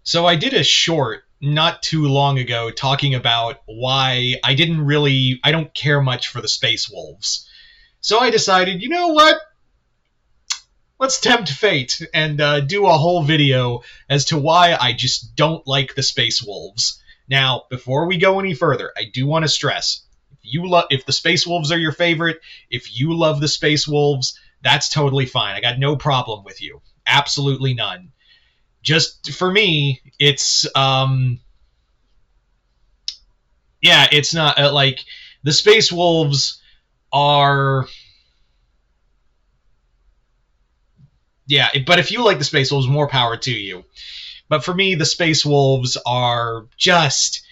So I did a short not too long ago talking about why I don't care much for the Space Wolves. So I decided, you know what? Let's tempt fate and do a whole video as to why I just don't like the Space Wolves. Now, before we go any further, I do want to stress, if the Space Wolves are your favorite, if you love the Space Wolves, that's totally fine. I got no problem with you. Absolutely none. Just for me, it's not like the Space Wolves are. Yeah, but if you like the Space Wolves, more power to you. But for me, the Space Wolves are just.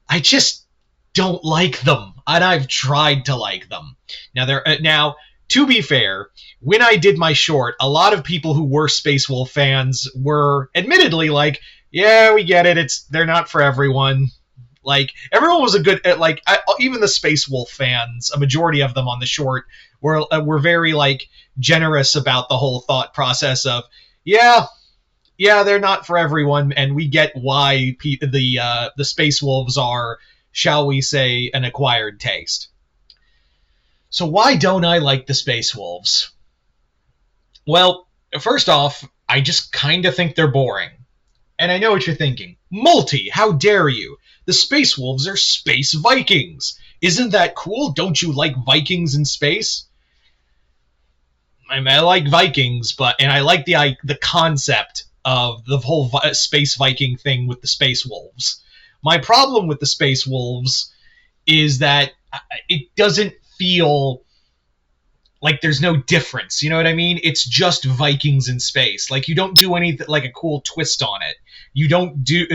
I just don't like them, and I've tried to like them. Now, to be fair, when I did my short, a lot of people who were Space Wolf fans were admittedly like, "Yeah, we get it. They're not for everyone." Like everyone was even the Space Wolf fans, a majority of them on the short were very like generous about the whole thought process of, yeah, they're not for everyone, and we get why the Space Wolves are, shall we say, an acquired taste. So why don't I like the Space Wolves? Well, first off, I just kind of think they're boring. And I know what you're thinking. Multi, how dare you? The Space Wolves are space Vikings. Isn't that cool? Don't you like Vikings in space? I like Vikings, and I like the concept of the whole space Viking thing with the Space Wolves. My problem with the Space Wolves is that it doesn't feel like there's no difference. You know what I mean? It's just Vikings in space. Like, you don't do anything like a cool twist on it. You don't do,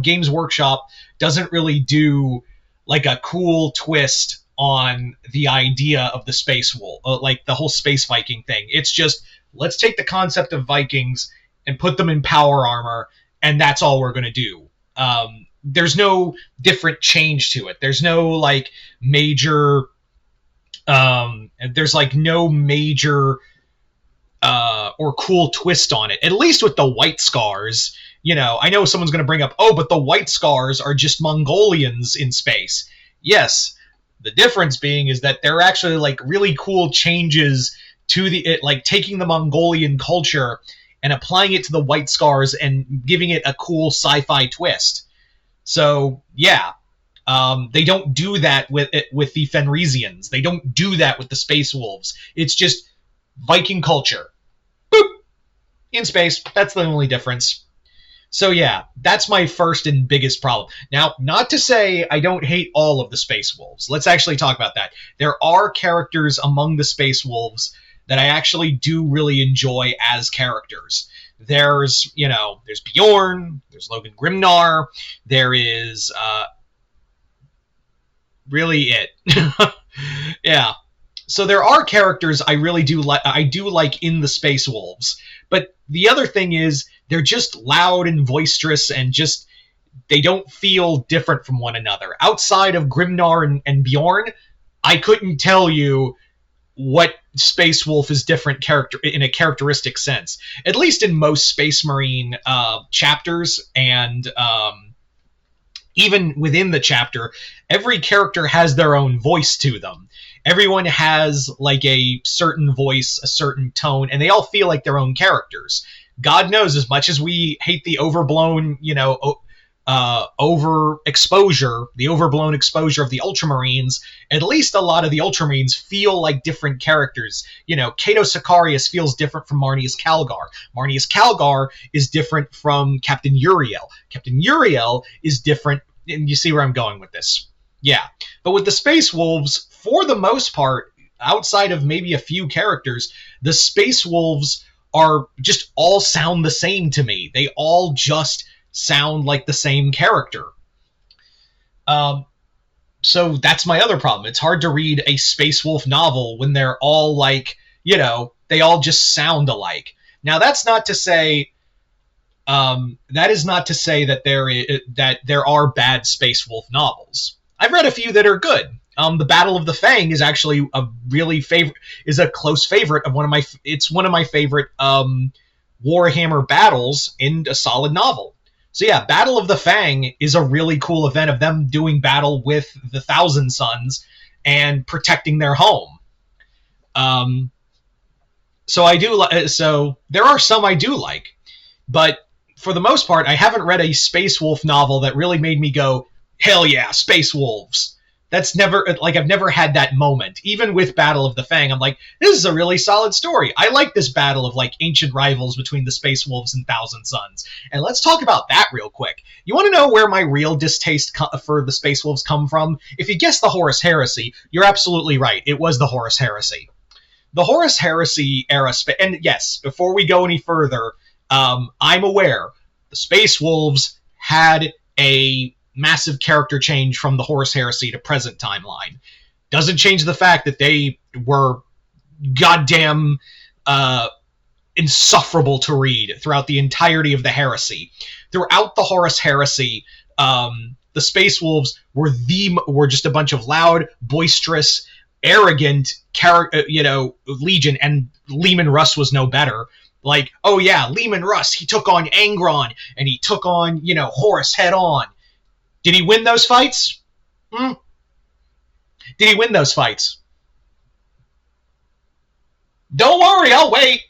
Games Workshop doesn't really do like a cool twist on the idea of the Space Wolf, like the whole space Viking thing. It's just, let's take the concept of Vikings and put them in power armor, and that's all we're going to do. There's no different change to it. There's no like major there's like no major or cool twist on it. At least with the White Scars, I know someone's going to bring up, but the White Scars are just Mongolians in space. Yes, the difference being is that they're actually like really cool changes to like taking the Mongolian culture and applying it to the White Scars and giving it a cool sci-fi twist. So yeah. They don't do that with the Fenrisians. They don't do that with the Space Wolves. It's just Viking culture. Boop! In space. That's the only difference. So yeah, that's my first and biggest problem. Now, not to say I don't hate all of the Space Wolves. Let's actually talk about that. There are characters among the Space Wolves that I actually do really enjoy as characters. There's Bjorn, there's Logan Grimnar, there is really it. Yeah. So there are characters I really do like. I do like in the Space Wolves, but the other thing is they're just loud and boisterous, and just they don't feel different from one another. Outside of Grimnar and Bjorn, I couldn't tell you what Space Wolf is different character in a characteristic sense. At least in most Space Marine chapters, and even within the chapter, every character has their own voice to them. Everyone has like a certain voice, a certain tone, and they all feel like their own characters. God knows, as much as we hate the overblown, overexposure, the overblown exposure of the Ultramarines, at least a lot of the Ultramarines feel like different characters. Cato Sicarius feels different from Marneus Calgar. Marneus Calgar is different from Captain Uriel. Captain Uriel is different, and you see where I'm going with this. Yeah. But with the Space Wolves, for the most part, outside of maybe a few characters, the Space Wolves are just all sound the same to me. They all just sound like the same character. So that's my other problem. It's hard to read a Space Wolf novel when they're all like, they all just sound alike. Now, that's not to say that is not to say that there are bad Space Wolf novels. I've read a few that are good. The Battle of the Fang is actually a close favorite of one of my favorite Warhammer battles in a solid novel. So yeah, Battle of the Fang is a really cool event of them doing battle with the Thousand Sons and protecting their home. Um, so I do. So there are some I do like, but for the most part, I haven't read a Space Wolf novel that really made me go, "Hell yeah, Space Wolves!" That's never like I've never had that moment. Even with Battle of the Fang, I'm like, this is a really solid story. I like this battle of like ancient rivals between the Space Wolves and Thousand Sons. And let's talk about that real quick. You want to know where my real distaste for the Space Wolves come from? If you guess the Horus Heresy, you're absolutely right. It was the Horus Heresy. The Horus Heresy era, and yes, before we go any further, I'm aware the Space Wolves had a massive character change from the Horus Heresy to present timeline. Doesn't change the fact that they were goddamn insufferable to read throughout the entirety of the heresy. Throughout the Horus Heresy, the Space Wolves were just a bunch of loud, boisterous, arrogant legion, and Leman Russ was no better. Like, oh yeah, Leman Russ, he took on Angron, and he took on, Horus head on. Did he win those fights? Did he win those fights? Don't worry, I'll wait.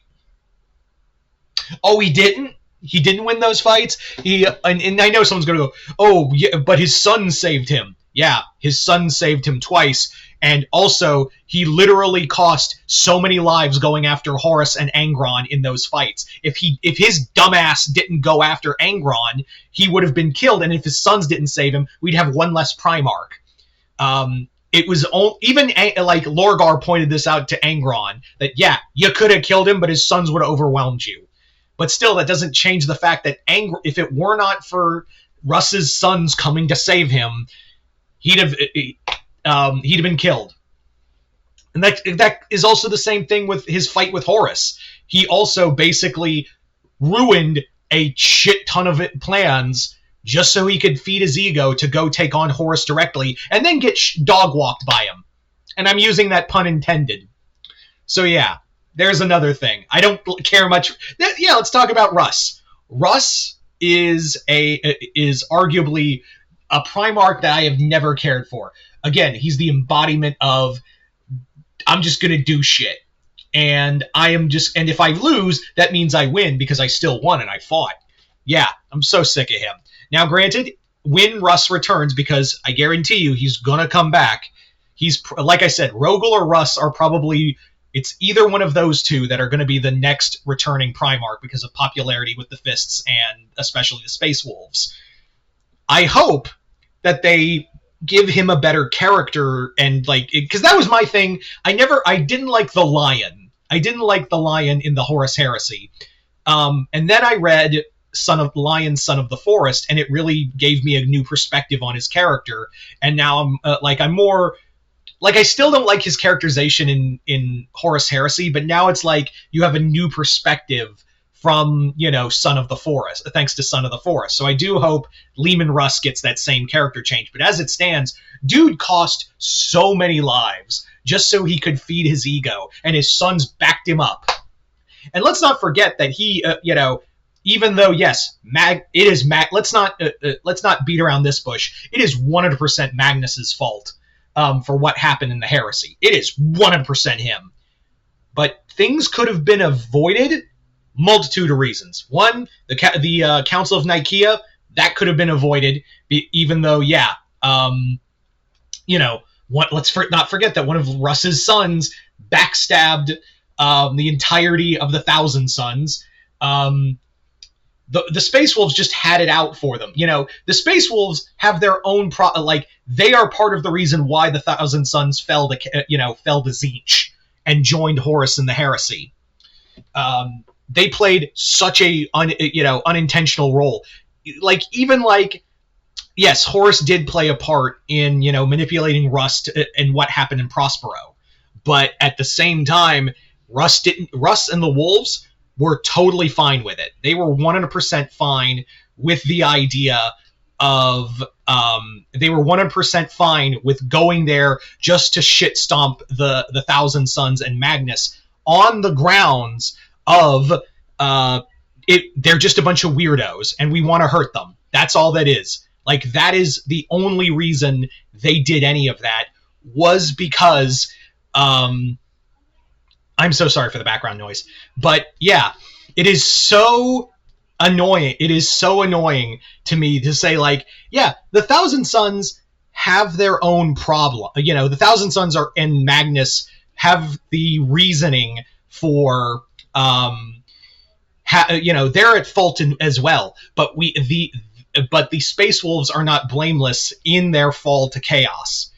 Oh, he didn't? He didn't win those fights? And I know someone's going to go, oh, yeah, but his son saved him. Yeah, his son saved him twice. And also, he literally cost so many lives going after Horus and Angron in those fights. If his dumbass didn't go after Angron, he would have been killed. And if his sons didn't save him, we'd have one less Primarch. It was even like Lorgar pointed this out to Angron that yeah, you could have killed him, but his sons would have overwhelmed you. But still, that doesn't change the fact that if it were not for Russ's sons coming to save him, he'd have been killed. And that is also the same thing with his fight with Horus. He also basically ruined a shit ton of plans just so he could feed his ego to go take on Horus directly and then get dog-walked by him. And I'm using that pun intended. So yeah, there's another thing. I don't care much. Yeah, let's talk about Russ. Russ is arguably a Primarch that I have never cared for. Again, he's the embodiment of I'm just gonna do shit. And if I lose, that means I win because I still won and I fought. Yeah, I'm so sick of him. Now, granted, when Russ returns, because I guarantee you he's gonna come back, he's, like I said, Rogel or Russ are probably, it's either one of those two that are going to be the next returning Primarch because of popularity with the Fists and especially the Space Wolves. I hope that they give him a better character and because that was my thing. I didn't like the Lion. I didn't like the Lion in the Horus Heresy. And then I read Lion, Son of the Forest, and it really gave me a new perspective on his character. And now I'm more like, I still don't like his characterization in Horus Heresy, but now it's like you have a new perspective from, Son of the Forest, thanks to Son of the Forest. So I do hope Leman Russ gets that same character change. But as it stands, dude cost so many lives just so he could feed his ego, and his sons backed him up. And let's not forget that he, even though, yes, let's not beat around this bush. It is 100% Magnus's fault for what happened in the heresy. It is 100% him. But things could have been avoided. Multitude of reasons. One, the Council of Nicaea, that could have been avoided, even though, let's not forget that one of Russ's sons backstabbed the entirety of the Thousand Sons. The Space Wolves just had it out for them. The Space Wolves have their own they are part of the reason why the Thousand Sons fell to Tzeentch and joined Horus in the heresy. They played such a unintentional role. Yes, Horus did play a part in manipulating Russ and what happened in Prospero, but at the same time, Russ and the Wolves were totally fine with it. They were 100% fine with the idea of they were 100% fine with going there just to shit stomp the Thousand Sons and Magnus on the grounds of they're just a bunch of weirdos and we want to hurt them. That's all that is. Like, that is the only reason they did any of that, was because I'm so sorry for the background noise. But yeah, it is so annoying. It is so annoying to me to say, like, yeah, the Thousand Sons have their own problem. You know, the Thousand Sons and Magnus have the reasoning for they're at fault as well, but the Space Wolves are not blameless in their fall to chaos.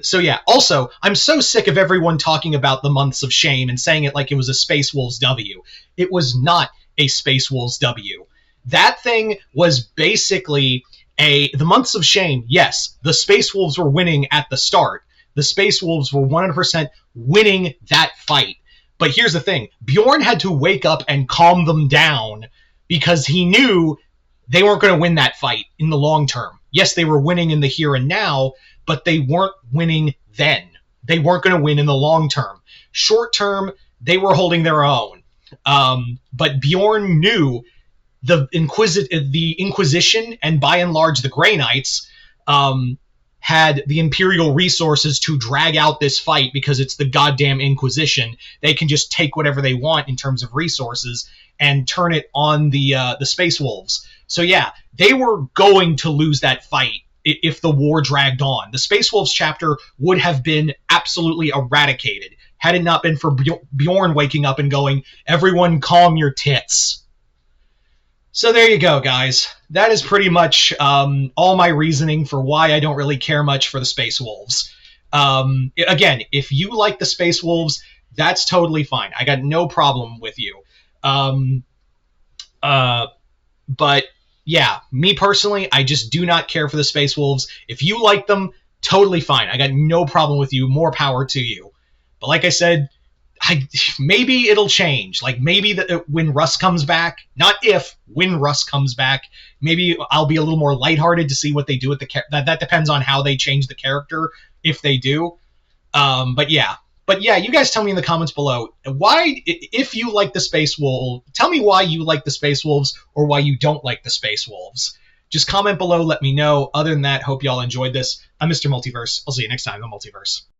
So yeah, also, I'm so sick of everyone talking about the Months of Shame and saying it like it was a Space Wolves W. It was not a Space Wolves W. That thing was basically the Months of Shame. Yes, the Space Wolves were winning at the start. The Space Wolves were 100% winning that fight. But here's the thing. Bjorn had to wake up and calm them down because he knew they weren't going to win that fight in the long term. Yes, they were winning in the here and now, but they weren't winning then. They weren't going to win in the long term. Short term, they were holding their own. But Bjorn knew the Inquisition, and by and large the Grey Knights, had the Imperial resources to drag out this fight because it's the goddamn Inquisition. They can just take whatever they want in terms of resources and turn it on the Space Wolves. So yeah, they were going to lose that fight if the war dragged on. The Space Wolves chapter would have been absolutely eradicated had it not been for Bjorn waking up and going, "Everyone calm your tits." So there you go, guys. That is pretty much all my reasoning for why I don't really care much for the Space Wolves. Again, if you like the Space Wolves, that's totally fine. I got no problem with you. But yeah, me personally, I just do not care for the Space Wolves. If you like them, totally fine. I got no problem with you. More power to you. But like I said, maybe it'll change. Like, maybe when Russ comes back, not if, when Russ comes back, maybe I'll be a little more lighthearted to see what they do with the that depends on how they change the character, if they do. But yeah, you guys tell me in the comments below why, if you like the Space Wolves, tell me why you like the Space Wolves or why you don't like the Space Wolves. Just comment below, let me know. Other than that, hope y'all enjoyed this. I'm Mr. Multiverse. I'll see you next time in the Multiverse.